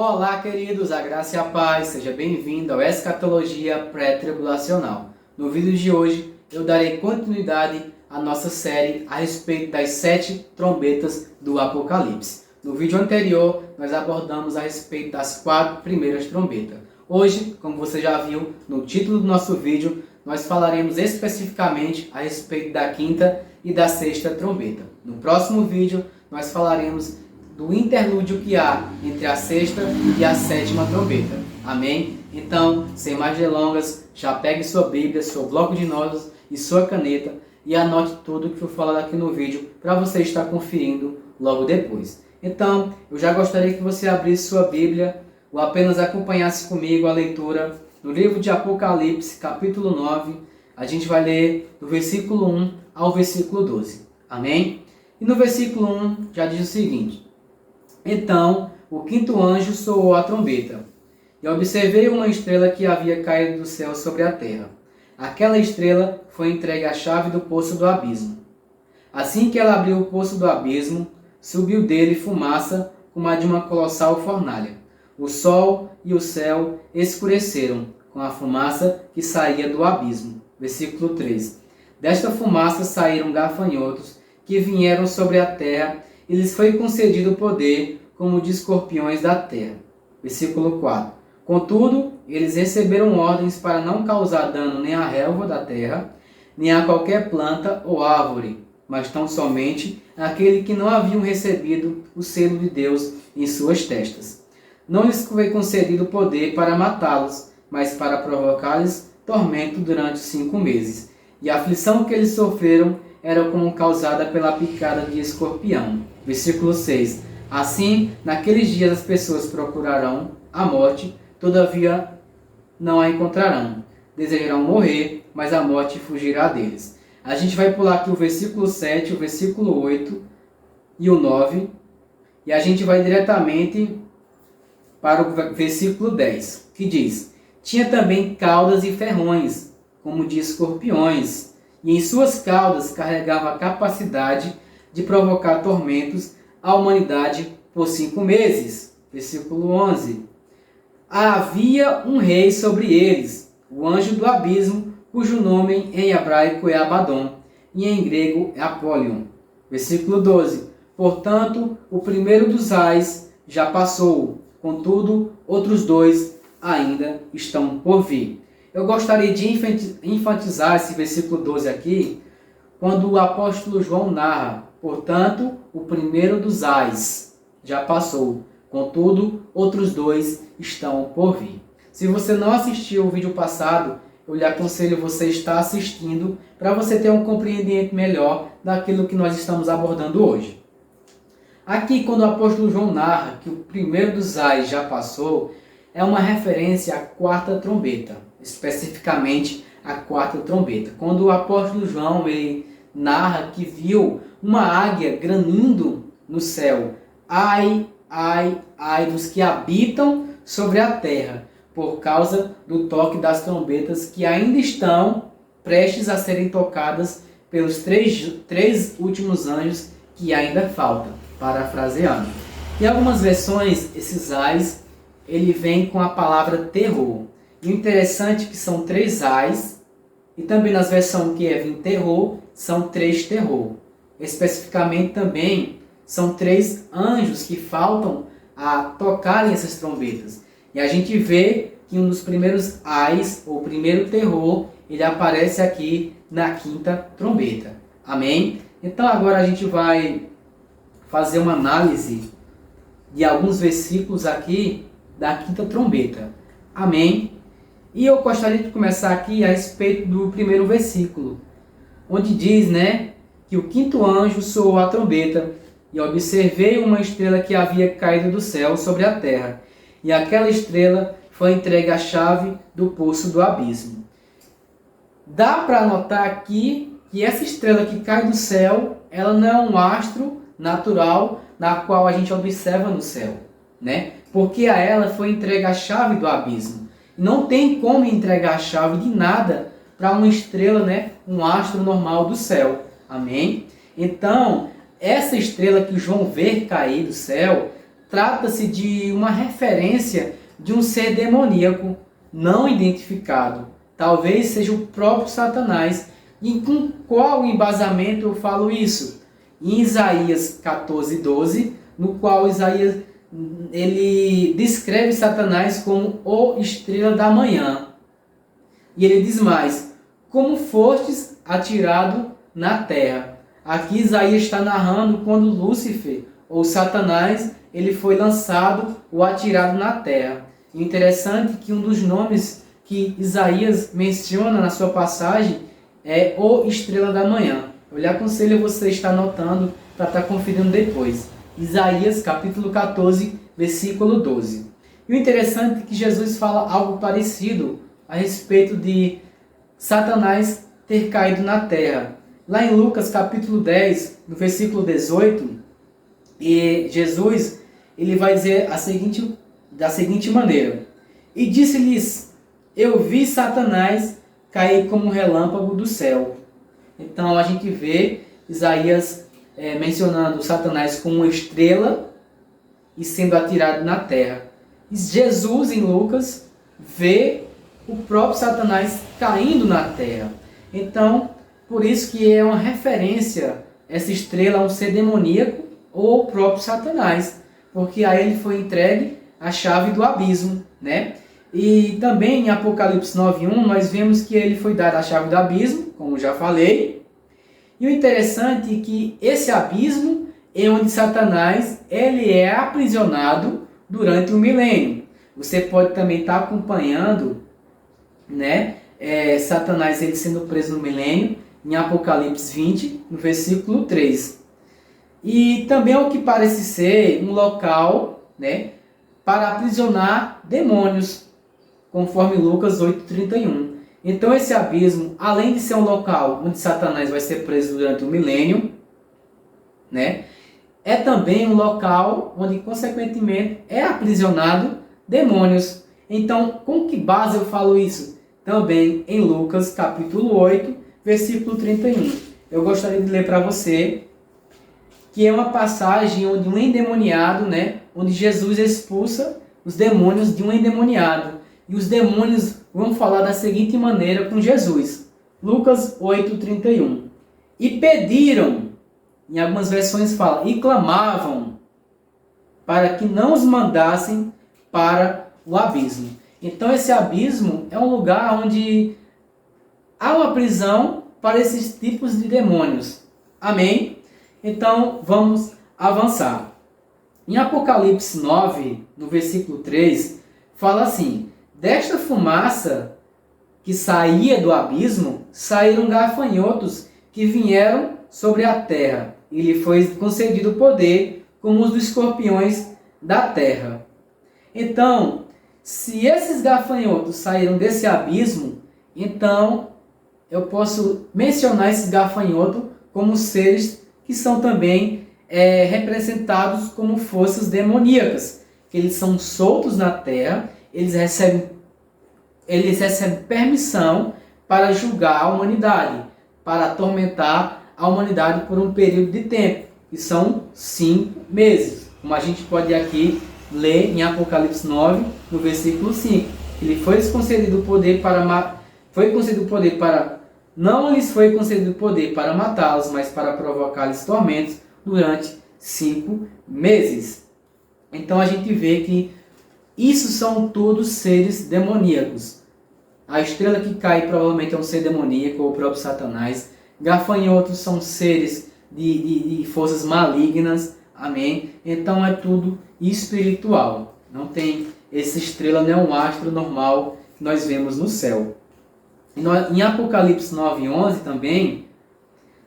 Olá, queridos, a graça e a paz, seja bem-vindo ao Escatologia Pré-Tribulacional. No vídeo de hoje, eu darei continuidade à nossa série a respeito das 7 trombetas do Apocalipse. No vídeo anterior, nós abordamos a respeito das 4 primeiras trombetas. Hoje, como você já viu no título do nosso vídeo, nós falaremos especificamente a respeito da 5ª e da 6ª trombeta. No próximo vídeo, nós falaremos do interlúdio que há entre a 6ª e a 7ª trombeta. Amém? Então, sem mais delongas, já pegue sua Bíblia, seu bloco de notas e sua caneta e anote tudo que for falado aqui no vídeo para você estar conferindo logo depois. Então, eu já gostaria que você abrisse sua Bíblia ou apenas acompanhasse comigo a leitura no livro de Apocalipse, capítulo 9. A gente vai ler do versículo 1 ao versículo 12. Amém? E no versículo 1 já diz o seguinte: Então o 5º anjo soou a trombeta, e observei uma estrela que havia caído do céu sobre a terra. Aquela estrela foi entregue à chave do poço do abismo. Assim que ela abriu o poço do abismo, subiu dele fumaça como a de uma colossal fornalha. O sol e o céu escureceram com a fumaça que saía do abismo. Versículo 3. Desta fumaça saíram gafanhotos que vieram sobre a terra, e lhes foi concedido poder como de escorpiões da terra. Versículo 4. Contudo, eles receberam ordens para não causar dano nem à relva da terra, nem a qualquer planta ou árvore, mas tão somente àquele que não haviam recebido o selo de Deus em suas testas. Não lhes foi concedido poder para matá-los, mas para provocar-lhes tormento durante 5 meses. E a aflição que eles sofreram era como causada pela picada de escorpião. Versículo 6. Assim, naqueles dias as pessoas procurarão a morte, todavia não a encontrarão. Desejarão morrer, mas a morte fugirá deles. A gente vai pular aqui o versículo 7, o versículo 8 e o 9. E a gente vai diretamente para o versículo 10, que diz: Tinha também caudas e ferrões, como de escorpiões, e em suas caudas carregava a capacidade de provocar tormentos à humanidade por 5 meses. Versículo 11. Havia um rei sobre eles, o anjo do abismo, cujo nome em hebraico é Abaddon, e em grego é Apolion. Versículo 12. Portanto, o primeiro dos ais já passou, contudo, outros 2 ainda estão por vir. Eu gostaria de enfatizar esse versículo 12 aqui, quando o apóstolo João narra: Portanto, o primeiro dos ais já passou, contudo, outros 2 estão por vir. Se você não assistiu o vídeo passado, eu lhe aconselho você estar assistindo para você ter um compreendimento melhor daquilo que nós estamos abordando hoje. Aqui, quando o apóstolo João narra que o primeiro dos ais já passou, é uma referência à 4ª trombeta, especificamente à 4ª trombeta. Quando o apóstolo João ele narra que viu uma águia granindo no céu: Ai, ai, ai dos que habitam sobre a terra, por causa do toque das trombetas que ainda estão prestes a serem tocadas pelos três últimos anjos que ainda faltam, parafraseando. Em algumas versões, esses ais, ele vem com a palavra terror. E o interessante é que são 3 ais, e também nas versões que é vir terror, são 3 terror. Especificamente também, são 3 anjos que faltam a tocarem essas trombetas. E a gente vê que um dos primeiros ais, ou primeiro terror, ele aparece aqui na 5ª trombeta. Amém? Então agora a gente vai fazer uma análise de alguns versículos aqui da 5ª trombeta. Amém? E eu gostaria de começar aqui a respeito do primeiro versículo, onde diz, que o 5º anjo soou a trombeta, e observei uma estrela que havia caído do céu sobre a terra, e aquela estrela foi entregue à chave do poço do abismo. Dá para notar aqui que essa estrela que cai do céu, ela não é um astro natural na qual a gente observa no céu, porque a ela foi entregue a chave do abismo. Não tem como entregar a chave de nada para uma estrela, um astro normal do céu. Amém? Então, essa estrela que João vê cair do céu trata-se de uma referência de um ser demoníaco não identificado. Talvez seja o próprio Satanás. E com qual embasamento eu falo isso? Em Isaías 14:12, no qual Isaías ele descreve Satanás como o estrela da manhã. E ele diz mais: como fostes atirado na terra. Aqui Isaías está narrando quando Lúcifer, ou Satanás, ele foi lançado ou atirado na terra. E interessante que um dos nomes que Isaías menciona na sua passagem é o estrela da manhã. Eu lhe aconselho você estar anotando para estar conferindo depois. Isaías capítulo 14, versículo 12. E o interessante é que Jesus fala algo parecido a respeito de Satanás ter caído na terra. Lá em Lucas capítulo 10, no versículo 18, e Jesus ele vai dizer da seguinte maneira: e disse-lhes, eu vi Satanás cair como um relâmpago do céu. Então a gente vê Isaías mencionando Satanás como uma estrela e sendo atirado na terra. E Jesus em Lucas vê o próprio Satanás caindo na terra. Então, por isso que é uma referência essa estrela a um ser demoníaco ou o próprio Satanás, porque a ele foi entregue a chave do abismo, né? E também em Apocalipse 9:1 nós vemos que ele foi dado a chave do abismo, como já falei. E o interessante é que esse abismo é onde Satanás ele é aprisionado durante o milênio. Você pode também estar acompanhando, né, Satanás ele sendo preso no milênio, em Apocalipse 20, no versículo 3. E também é o que parece ser um local, né, para aprisionar demônios, conforme Lucas 8:31. Então esse abismo, além de ser um local onde Satanás vai ser preso durante o milênio, né, é também um local onde, consequentemente, é aprisionado demônios. Então, com que base eu falo isso? Também em Lucas capítulo 8, versículo 31. Eu gostaria de ler para você, que é uma passagem onde um endemoniado, né, onde Jesus expulsa os demônios de um endemoniado. E os demônios vão falar da seguinte maneira com Jesus. Lucas 8:31. E pediram, em algumas versões fala, e clamavam, para que não os mandassem para o abismo. Então esse abismo é um lugar onde há uma prisão para esses tipos de demônios. Amém? Então vamos avançar. Em Apocalipse 9, no versículo 3, fala assim: desta fumaça que saía do abismo, saíram gafanhotos que vieram sobre a terra, e lhe foi concedido poder como os dos escorpiões da terra. Então, se esses gafanhotos saíram desse abismo, então eu posso mencionar esses gafanhotos como seres que são também representados como forças demoníacas, que eles são soltos na terra, eles recebem permissão para julgar a humanidade, para atormentar a humanidade por um período de tempo, que são 5 meses, como a gente pode aqui ler em Apocalipse 9, no versículo 5. Ele foi concedido poder não lhes foi concedido poder para matá-los, mas para provocar-lhes tormentos durante 5 meses. Então a gente vê que isso são todos seres demoníacos. A estrela que cai provavelmente é um ser demoníaco, ou o próprio Satanás. Gafanhotos são seres de forças malignas. Amém? Então é tudo espiritual. Não tem essa estrela, não é um astro normal que nós vemos no céu. Em Apocalipse 9:11 também,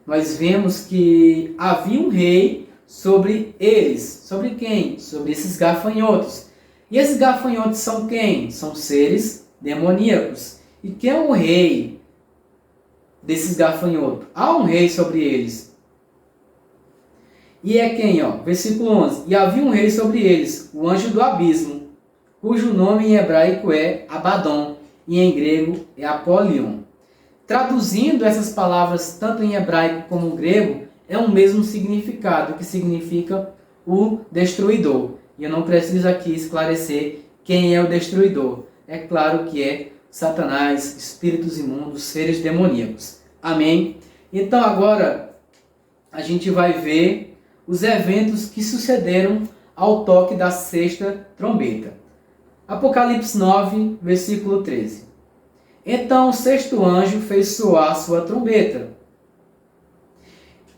nós vemos que havia um rei sobre eles. Sobre quem? Sobre esses gafanhotos. E esses gafanhotos são quem? São seres demoníacos. E quem é o rei desses gafanhotos? Há um rei sobre eles. E é quem? Versículo 11. E havia um rei sobre eles, o anjo do abismo, cujo nome em hebraico é Abaddon, e em grego é Apolion. Traduzindo essas palavras tanto em hebraico como em grego, é o mesmo significado, que significa o destruidor. E eu não preciso aqui esclarecer quem é o destruidor. É claro que é Satanás, espíritos imundos, seres demoníacos. Amém? Então agora a gente vai ver os eventos que sucederam ao toque da sexta trombeta. Apocalipse 9, versículo 13. Então o sexto anjo fez soar sua trombeta.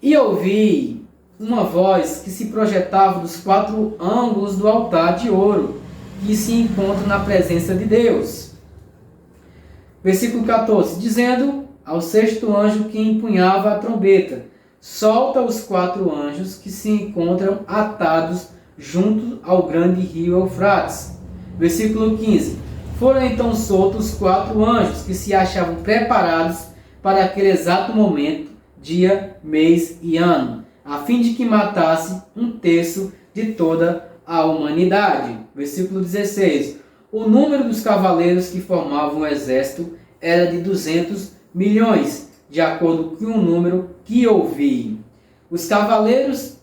E ouvi uma voz que se projetava dos quatro ângulos do altar de ouro, que se encontra na presença de Deus. Versículo 14, dizendo ao sexto anjo que empunhava a trombeta: solta os quatro anjos que se encontram atados junto ao grande rio Eufrates. Versículo 15, foram então soltos quatro anjos que se achavam preparados para aquele exato momento, dia, mês e ano, a fim de que matasse um terço de toda a humanidade. Versículo 16. O número dos cavaleiros que formavam o exército era de 200 milhões, de acordo com o número que ouvi. Os cavaleiros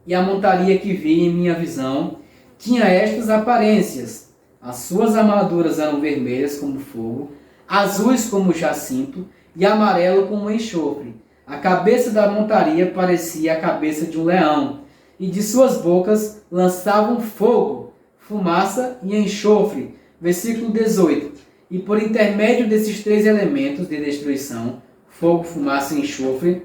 e a montaria que vi em minha visão tinha estas aparências. As suas armaduras eram vermelhas como fogo, azuis como jacinto e amarelo como enxofre. A cabeça da montaria parecia a cabeça de um leão, e de suas bocas lançavam fogo, fumaça e enxofre. Versículo 18. E por intermédio desses três elementos de destruição, fogo, fumaça e enxofre,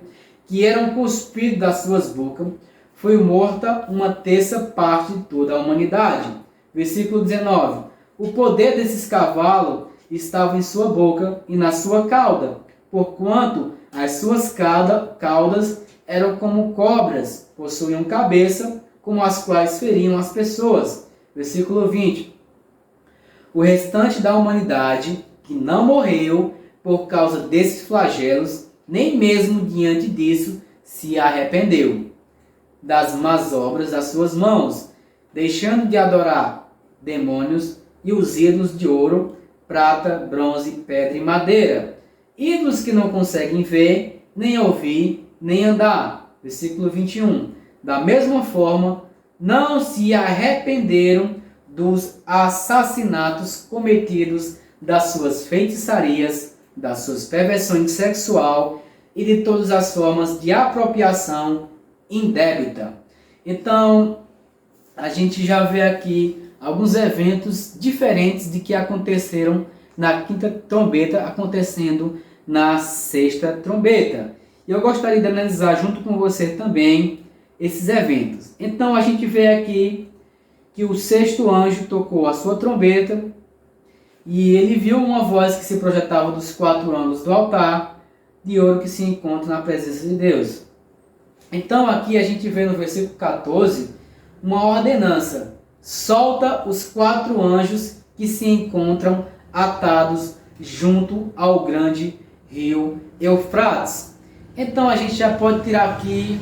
que eram cuspidos das suas bocas, foi morta uma terça parte de toda a humanidade. Versículo 19. O poder desses cavalos estava em sua boca e na sua cauda, porquanto as suas caudas eram como cobras, possuíam cabeça, como as quais feriam as pessoas. Versículo 20. O restante da humanidade, que não morreu por causa desses flagelos, nem mesmo diante disso se arrependeu das más obras das suas mãos, deixando de adorar demônios e os ídolos de ouro, prata, bronze, pedra e madeira, ídolos que não conseguem ver, nem ouvir, nem andar. Versículo 21. Da mesma forma, não se arrependeram dos assassinatos cometidos, das suas feitiçarias, das suas perversões sexual e de todas as formas de apropriação indébita. Então, a gente já vê aqui alguns eventos diferentes de que aconteceram na quinta trombeta, acontecendo na sexta trombeta. E eu gostaria de analisar junto com você também esses eventos. Então, a gente vê aqui que o sexto anjo tocou a sua trombeta e ele viu uma voz que se projetava dos quatro ângulos do altar de ouro que se encontra na presença de Deus. Então aqui a gente vê no versículo 14 uma ordenança: solta os quatro anjos que se encontram atados junto ao grande rio Eufrates. Então a gente já pode tirar aqui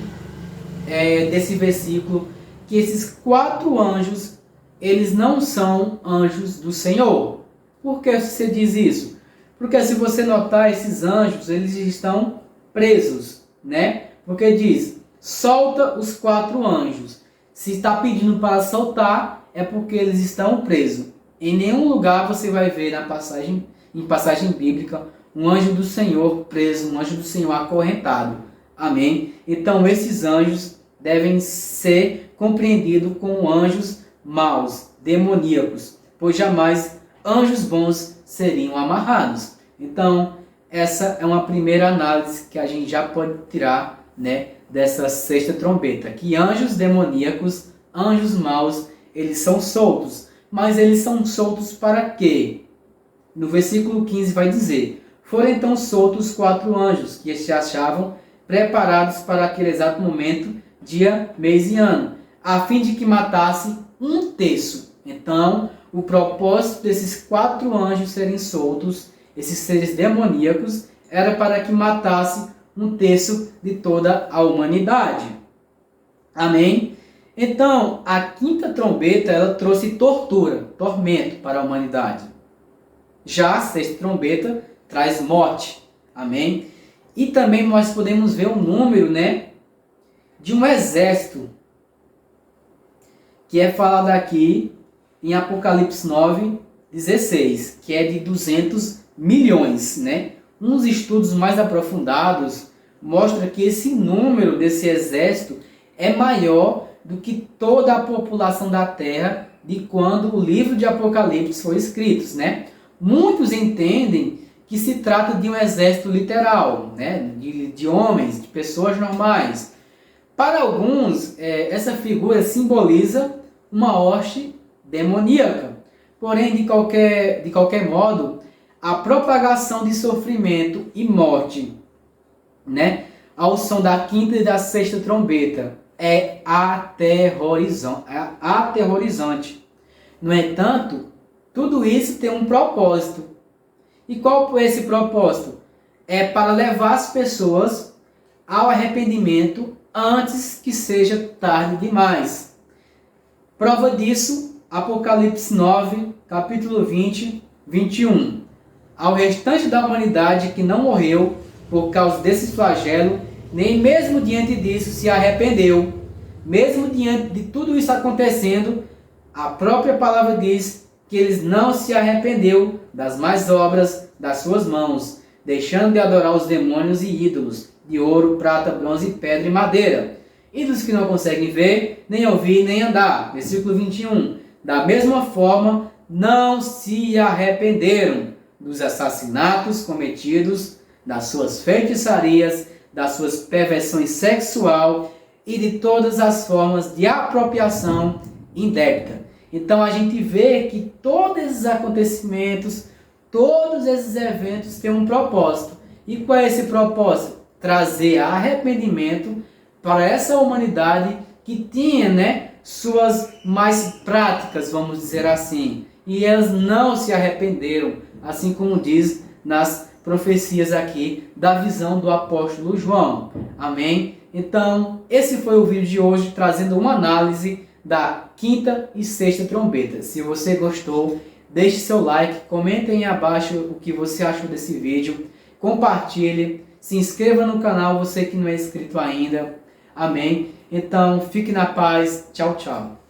desse versículo que esses quatro anjos, eles não são anjos do Senhor. Por que você diz isso? Porque se você notar, esses anjos, eles estão presos, né? Porque diz, solta os quatro anjos. Se está pedindo para soltar, é porque eles estão presos. Em nenhum lugar você vai ver em passagem bíblica, um anjo do Senhor preso, um anjo do Senhor acorrentado. Amém? Então esses anjos devem ser compreendidos como anjos maus, demoníacos, pois jamais anjos bons seriam amarrados. Então, essa é uma primeira análise que a gente já pode tirar, né, dessa sexta trombeta, que anjos demoníacos, anjos maus, eles são soltos. Mas eles são soltos para quê? No versículo 15 vai dizer, foram então soltos quatro anjos, que se achavam preparados para aquele exato momento, dia, mês e ano, a fim de que matasse um terço. Então, o propósito desses quatro anjos serem soltos, esses seres demoníacos, era para que matasse um terço de toda a humanidade. Amém? Então, a quinta trombeta, ela trouxe tortura, tormento para a humanidade. Já a sexta trombeta traz morte. Amém? E também nós podemos ver o número, né, de um exército que é falado aqui em Apocalipse 9:16, que é de 200 milhões, né? Uns estudos mais aprofundados mostram que esse número desse exército é maior do que toda a população da Terra de quando o livro de Apocalipse foi escrito, né? Muitos entendem que se trata de um exército literal, né? De homens, de pessoas normais. Para alguns, essa figura simboliza uma hoste demoníaca. Porém, de qualquer modo, a propagação de sofrimento e morte, né, ao som da quinta e da sexta trombeta é aterrorizante. No entanto, tudo isso tem um propósito. E qual é esse propósito? É para levar as pessoas ao arrependimento antes que seja tarde demais. Prova disso, Apocalipse 9, capítulo 20, 21. Ao restante da humanidade que não morreu por causa desse flagelo, nem mesmo diante disso se arrependeu. Mesmo diante de tudo isso acontecendo, a própria palavra diz que eles não se arrependeu das más obras das suas mãos, deixando de adorar os demônios e ídolos de ouro, prata, bronze, pedra e madeira. Ídolos que não conseguem ver, nem ouvir, nem andar. Versículo 21. Da mesma forma, não se arrependeram dos assassinatos cometidos, das suas feitiçarias, das suas perversões sexual e de todas as formas de apropriação indébita. Então a gente vê que todos esses acontecimentos, todos esses eventos têm um propósito. E qual é esse propósito? Trazer arrependimento para essa humanidade que tinha, né, suas mais práticas, vamos dizer assim. E elas não se arrependeram, assim como diz nas profecias aqui da visão do apóstolo João. Amém? Então, esse foi o vídeo de hoje, trazendo uma análise da quinta e sexta trombeta. Se você gostou, deixe seu like, comente aí abaixo o que você achou desse vídeo, compartilhe, se inscreva no canal, você que não é inscrito ainda. Amém? Então, fique na paz. Tchau, tchau.